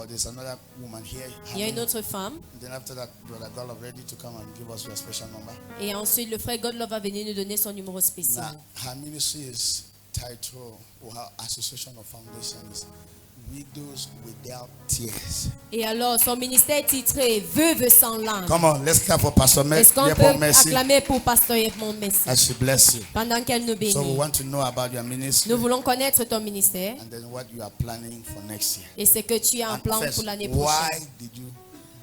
or there's another woman here. Il y a une autre femme. And then after that, Brother Golov ready to come and give us your special number. Et ensuite, le frère Godlove va venir nous donner son numéro spécial. Now, her ministry is titled, or her association of foundation is Widows Without Tears. Et alors, son ministère est titré Veuve sans larmes. Come on, let's clap for Pastor Est-ce qu'on peut Mercy acclamer pour Pasteur Yepon Messi as she bless you. pendant qu'elle nous bénit? So we want to know about your ministry Nous voulons connaître ton ministère and then what you are planning for next year. et ce que tu as en And plan first, pour l'année why prochaine. did you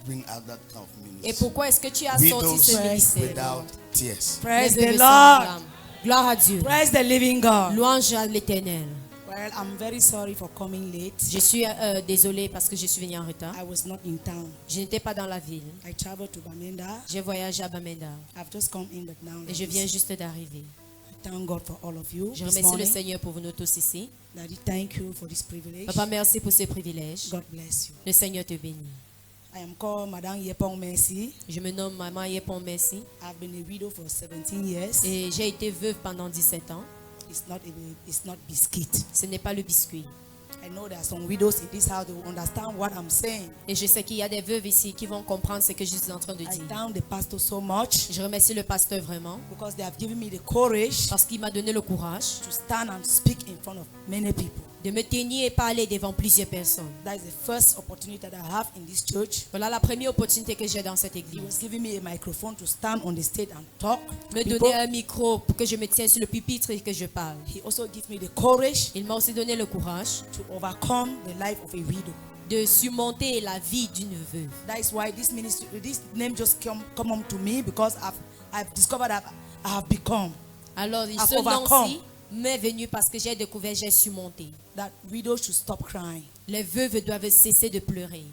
bring out that kind of Et ministry? pourquoi est-ce que tu as sorti Widows ce ministère? Without Tears. Praise Les veuves the sans Lord. larmes. Gloire à Dieu. Praise the living God. Louange à l'Éternel. Well, I'm very sorry for coming late. Je suis désolée parce que je suis venue en retard. I was not in town. Je n'étais pas dans la ville. I traveled to Bamenda. J'ai voyagé à Bamenda I've just come in, but now et je viens juste d'arriver. I thank God for all of you Je this remercie le morning. Seigneur pour nous tous ici. Daddy, thank you for this privilege. Papa, merci pour ce privilège. God bless you. Le Seigneur te bénit. I am called Madame Yepong Mercy. Je me nomme Maman Yepon Messi I've been a widow for 17 years. et j'ai été veuve pendant 17 ans. It's not biscuit. Ce n'est pas le biscuit. I know there are some widows in this house who understand what I'm saying. Et je sais qu'il y a des veuves ici qui vont comprendre ce que je suis en train de I dire. thank the pastor so much Je remercie le pasteur vraiment because they have given me the courage parce qu'il m'a donné le courage to stand and speak in front of many people. de me tenir et parler devant plusieurs personnes. That is the first opportunity that I have in this church. Voilà la première opportunité que j'ai dans cette He église. was giving me a microphone to stand on the stage and talk to Me people. donner un micro pour que je me tienne sur le pupitre et que je parle. He also gave me the courage Il m'a aussi donné le courage to overcome the life of a widow. de surmonter la vie d'une veuve. That is why this ministry, this name just come on to me because I've discovered that I have become Alors, I've ce overcome. nom-ci m'est venu parce que j'ai découvert, j'ai surmonté. that widows should stop crying. Les veuves doivent cesser de pleurer.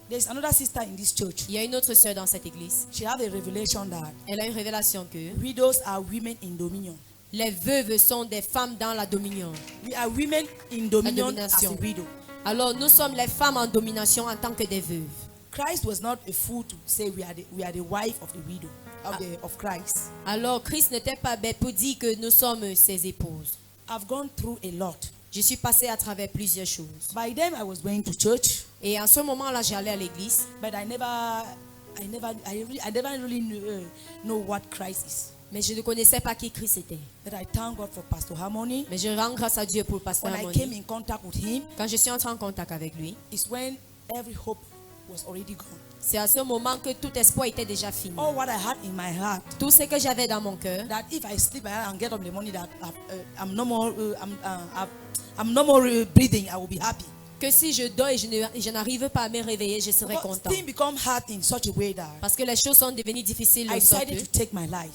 There's another sister in this church. Il y a une autre sœur dans cette église. She have a revelation that Elle a une révélation que widows are women in dominion. les veuves sont des femmes dans la dominion. We are women in dominion as a domination. widow. Alors, nous sommes les femmes en domination en tant que des veuves. Christ was not a fool to say we are the wife of the widow of Christ. Alors, Christ n'était pas bête pour dire que nous sommes ses épouses. I've gone through a lot. Je suis passée à travers plusieurs choses. By then I was going to church, Et en ce moment-là, j'allais à l'église. but I never really know what Christ is. Mais je ne connaissais pas qui Christ était. But I thank God for Pastor Harmony. Mais je rends grâce à Dieu pour le pasteur When I came Harmony. in contact with him, Quand je suis entrée en contact avec lui, is when every hope was already gone. c'est à ce moment que tout espoir était déjà fini. All what I had in my heart, Tout ce que j'avais dans mon cœur, that if I sleep and get up in the morning, that I'm no more breathing, I will be happy. que si je dors et je n'arrive pas à me réveiller, je serai But content. things become hard in such a way that Parce que les choses sont devenues difficiles. I de sorte decided to que take my life.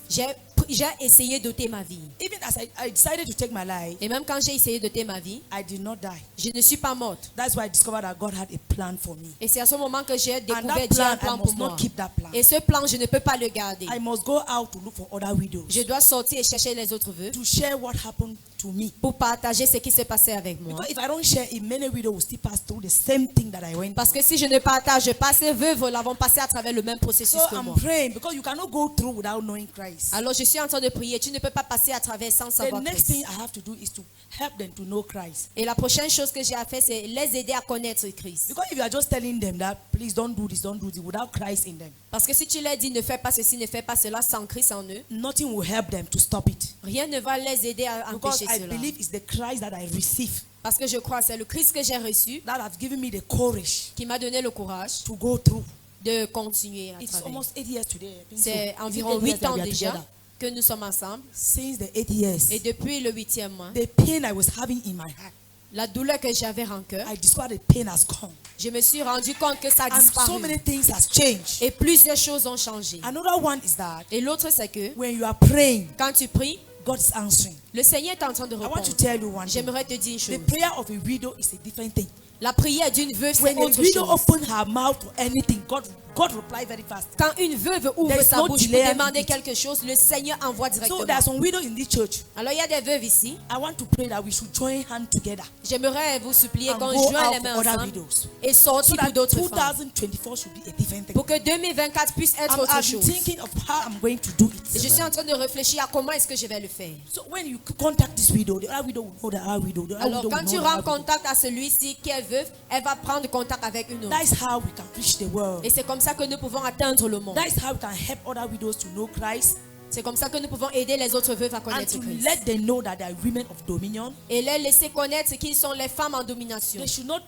J'ai essayé d'ôter ma vie. Even as I decided to take my life, Et même quand j'ai essayé d'ôter ma vie, I did not die. je ne suis pas morte. That's why I discovered that God had a plan for me. Et c'est à ce moment que j'ai And découvert that Dieu a un plan, I plan pour must moi. not keep that plan. Et ce plan, je ne peux pas le garder. I must go out to look for other widows Je dois sortir et chercher les autres vœux to share what happened to me. pour partager ce qui s'est passé avec moi. Because if I don't share it, many widows will still pass through the same thing that I went Parce through. que si je ne partage pas, ces veuves l'avons passé à travers le même processus So que I'm moi. praying because you cannot go through without knowing Christ. Alors je suis en train de prier. Tu ne peux pas passer à travers sans The savoir next Christ. thing I have to do is to help them to know Christ. Et la prochaine chose que j'ai à faire, c'est les aider à connaître Christ. Because if you are just telling them that please don't do this without Christ in them, Parce que si tu leur dis ne fais pas ceci, ne fais pas cela sans Christ en eux, nothing will help them to stop it. rien ne va les aider à Because empêcher I cela. believe it's the Christ that I receive Parce que je crois que c'est le Christ que j'ai reçu that has given me the courage qui m'a donné le courage to go through. de continuer à It's travers. almost 8 years today. I think so. C'est Is it environ 8 years 8 that ans we are déjà together? que nous sommes ensemble. Since the 8 years, Et depuis le 8e mois, the pain I was having in my heart, la douleur que j'avais en cœur, I discovered the pain has gone. je me suis rendu compte que ça a And so many disparu. things has changed. Et plusieurs choses ont changé. Another one is that Et l'autre, c'est que when you are praying, quand tu pries, God is answering. le Seigneur est en train de I want to répondre. tell you one thing. J'aimerais te dire une chose. The prayer of a widow is a different thing. La prière d'une veuve, c'est When a autre widow chose. opens her mouth to anything, God God replies very fast. Quand une veuve ouvre There is sa no bouche delay pour in demander it. quelque chose, le Seigneur envoie So directement. there are some widows in this church. Alors il y a des veuves ici. I want to pray that we should join hands together J'aimerais vous supplier and qu'on go joigne out les mains for other ensemble widows. et So sortir pour that d'autres femmes. 2024 should be a different thing. Pour que 2024 puisse être autre I'm chose. thinking of how I'm going to do Et it. je suis en train de réfléchir à comment est-ce que je vais le faire. So when you contact this widow, the other widow will know the other widow. The other Alors widow will quand know tu the rends other widow. contact à celui-ci qui est veuve, elle va prendre contact avec une autre. That is how we can reach the world. Et c'est comme ça que nous pouvons atteindre le monde. That is how we can help other widows to know Christ C'est comme ça que nous pouvons aider les autres veuves à and connaître to Christ. let them know that they are women of dominion. Et les laisser connaître qu'ils sont les femmes en domination. They should not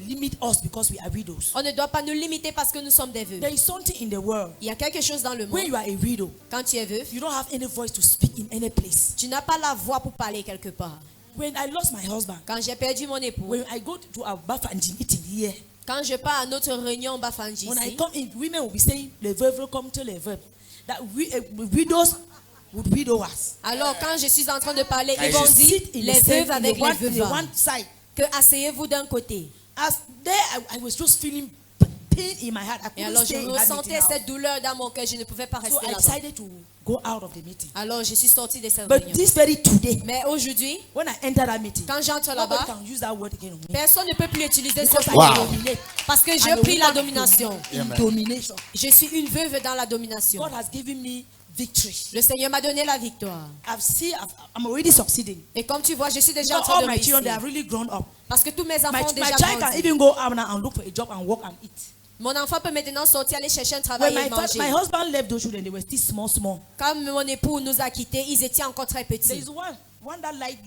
limit us because we are widows. On ne doit pas nous limiter parce que nous sommes des veuves. There is something in the world. Il y a quelque chose dans le When monde. you are a widow, Quand tu es veuve, you don't have any voice to speak in any place. tu n'as pas la voix pour parler quelque part. When I lost my husband, Quand j'ai perdu mon époux, when I go to our Bafandi meeting here, quand je pars à notre réunion Bafanji when I ici, come in, women will be saying, "Le veuve come to le veuve." That widows would widow us. alors quand je suis en train de parler, I ils vont just dire Sit in les the same- veuves avec in the one- les in the veuves. one side. Que asseyez-vous d'un côté. As there, I was just feeling pain in my heart. I Et couldn't alors je stay in that meeting ressentais house. cette douleur dans mon cœur, je ne pouvais pas So rester I là-bas. decided to go out of the meeting. Alors je suis sortie de cette But réunion. this very today, Mais aujourd'hui, when I enter that meeting, quand j'entre nobody là-bas, can use that word again on me. personne ne peut plus utiliser ce Because I mot. Wow. dominate. Parce que I'm j'ai a pris la woman domination. in Amen. domination. Je suis une veuve dans la domination. God has given me victory. Le Seigneur m'a donné la victoire. I'm already succeeding. Et comme tu vois, je suis déjà en Because train all de my children, they réussir. are really grown up. Parce que tous mes enfants My ont déjà child can grandi. even go out now and look for a job and work and eat. Mon enfant peut maintenant sortir, aller chercher un travail When et manger. my husband left those children, they were still small. Quand mon époux nous a quittés, ils étaient encore très There petits. is one that like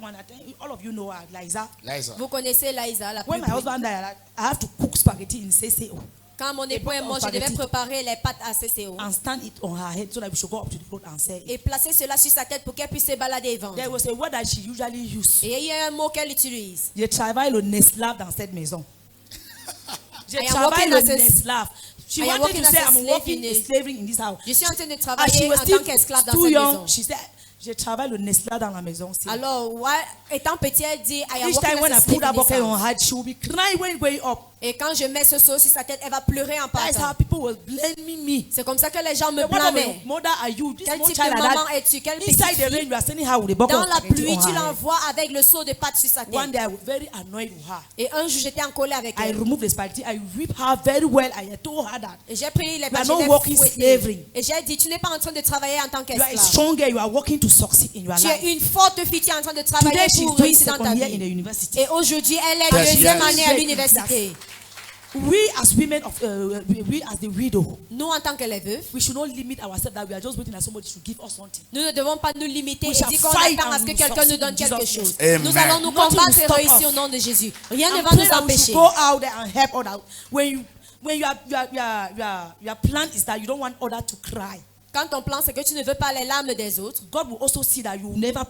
one. I think all of you know her, Liza. Liza. Vous connaissez Laïsa, la plus When my petite. husband died, I have to cook spaghetti in CCO Quand mon époux est pot mort, of je devais spaghetti. préparer les pâtes à CCO and stand it on her head so that we should go up to the road and sell it. et placer cela sur sa tête pour qu'elle puisse se balader et vendre. There was a word that she usually used. Et il y a un mot qu'elle utilise. Je travaille le esclave dans cette maison. Je I am travaille working le as a- esclave. She I am wanted working to as say a I'm slave working in a- slavery in this house. Je suis en train de As she travailler was en still tant qu'esclave dans too cette young, maison. she said, je travaille le esclave dans la maison. aussi. Alors, étant petit, elle dit, I am Each time working when I as a put slave that in this bucket on house. her head, she will be crying when going up. Et quand je mets ce seau sur sa tête, elle va pleurer en That is how partant. people were blaming me. C'est comme ça que les gens me What of a blâmaient. mother are you? This Quel small type child de like maman that. es-tu? Quelle petite Inside the rain, fille? you are sending her with a bucket Dans of la spaghetti pluie, on tu her head. l'envoies avec le seau de pâte sur sa One tête. day I was very annoyed with her. Et un jour, j'étais en colère avec I elle. removed the spaghetti. I whipped her very well. I told her that Et j'ai pris les are pâtes, not je l'ai working fouettées. slavery. Et j'ai dit, tu n'es pas en train de travailler en tant you are a qu'esclave. strong girl. You are working to succeed in your Tu life. es une forte fille, tu es en train de travailler Today she's pour doing réussir dans ta second year in the vie. university. Et aujourd'hui, elle est Yes, deuxième yes. année à Yes. l'université. We as women of we as the widow, Nous, en tant que les veuves, we should not limit ourselves that we are just waiting that somebody should give us something. nous ne devons pas nous limiter We et shall dire qu'on fight attend à ce and que we quelqu'un nous succeed donne in quelque Jesus' chose. name. Nous Amen. allons nous Nothing combattre will et stop réussir us. au nom de Jésus. Rien ne I'm va nous praying that we empêcher. should go out there and help others. When your plan is that you don't want others to cry. Quand ton plan, c'est que tu ne veux pas les larmes des autres, God will also see that you will never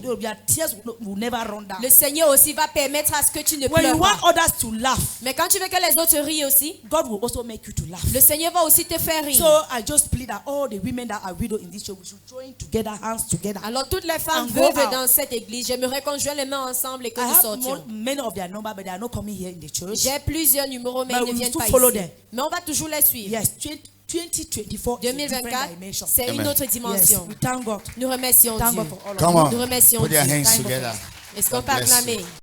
your tears will never run down. le Seigneur aussi va permettre à ce que tu ne When you pleures want pas. others to laugh, Mais quand tu veux que les autres rient aussi, God will also make you to laugh. le Seigneur va aussi te faire rire. So I just plead that all the women that are widow in this church, we should join together, hands together. Alors toutes les femmes And go veuves out. dans cette église, j'aimerais qu'on joigne les mains ensemble et que I nous have sortions. many of their number, but they are not coming here in the church. J'ai plusieurs numéros, mais But ils we ne viennent still pas follow ici. them. Mais on va toujours les suivre. Yes, 2024 is a different 2024, dimension. c'est une Amen. autre Yes, dimension. we thank God. Nous remercions Thank Dieu. God for all of Come you. on. Nous remercions Put your Dieu. hands Thank God. together. Est-ce qu'on God peut bless you. acclamer?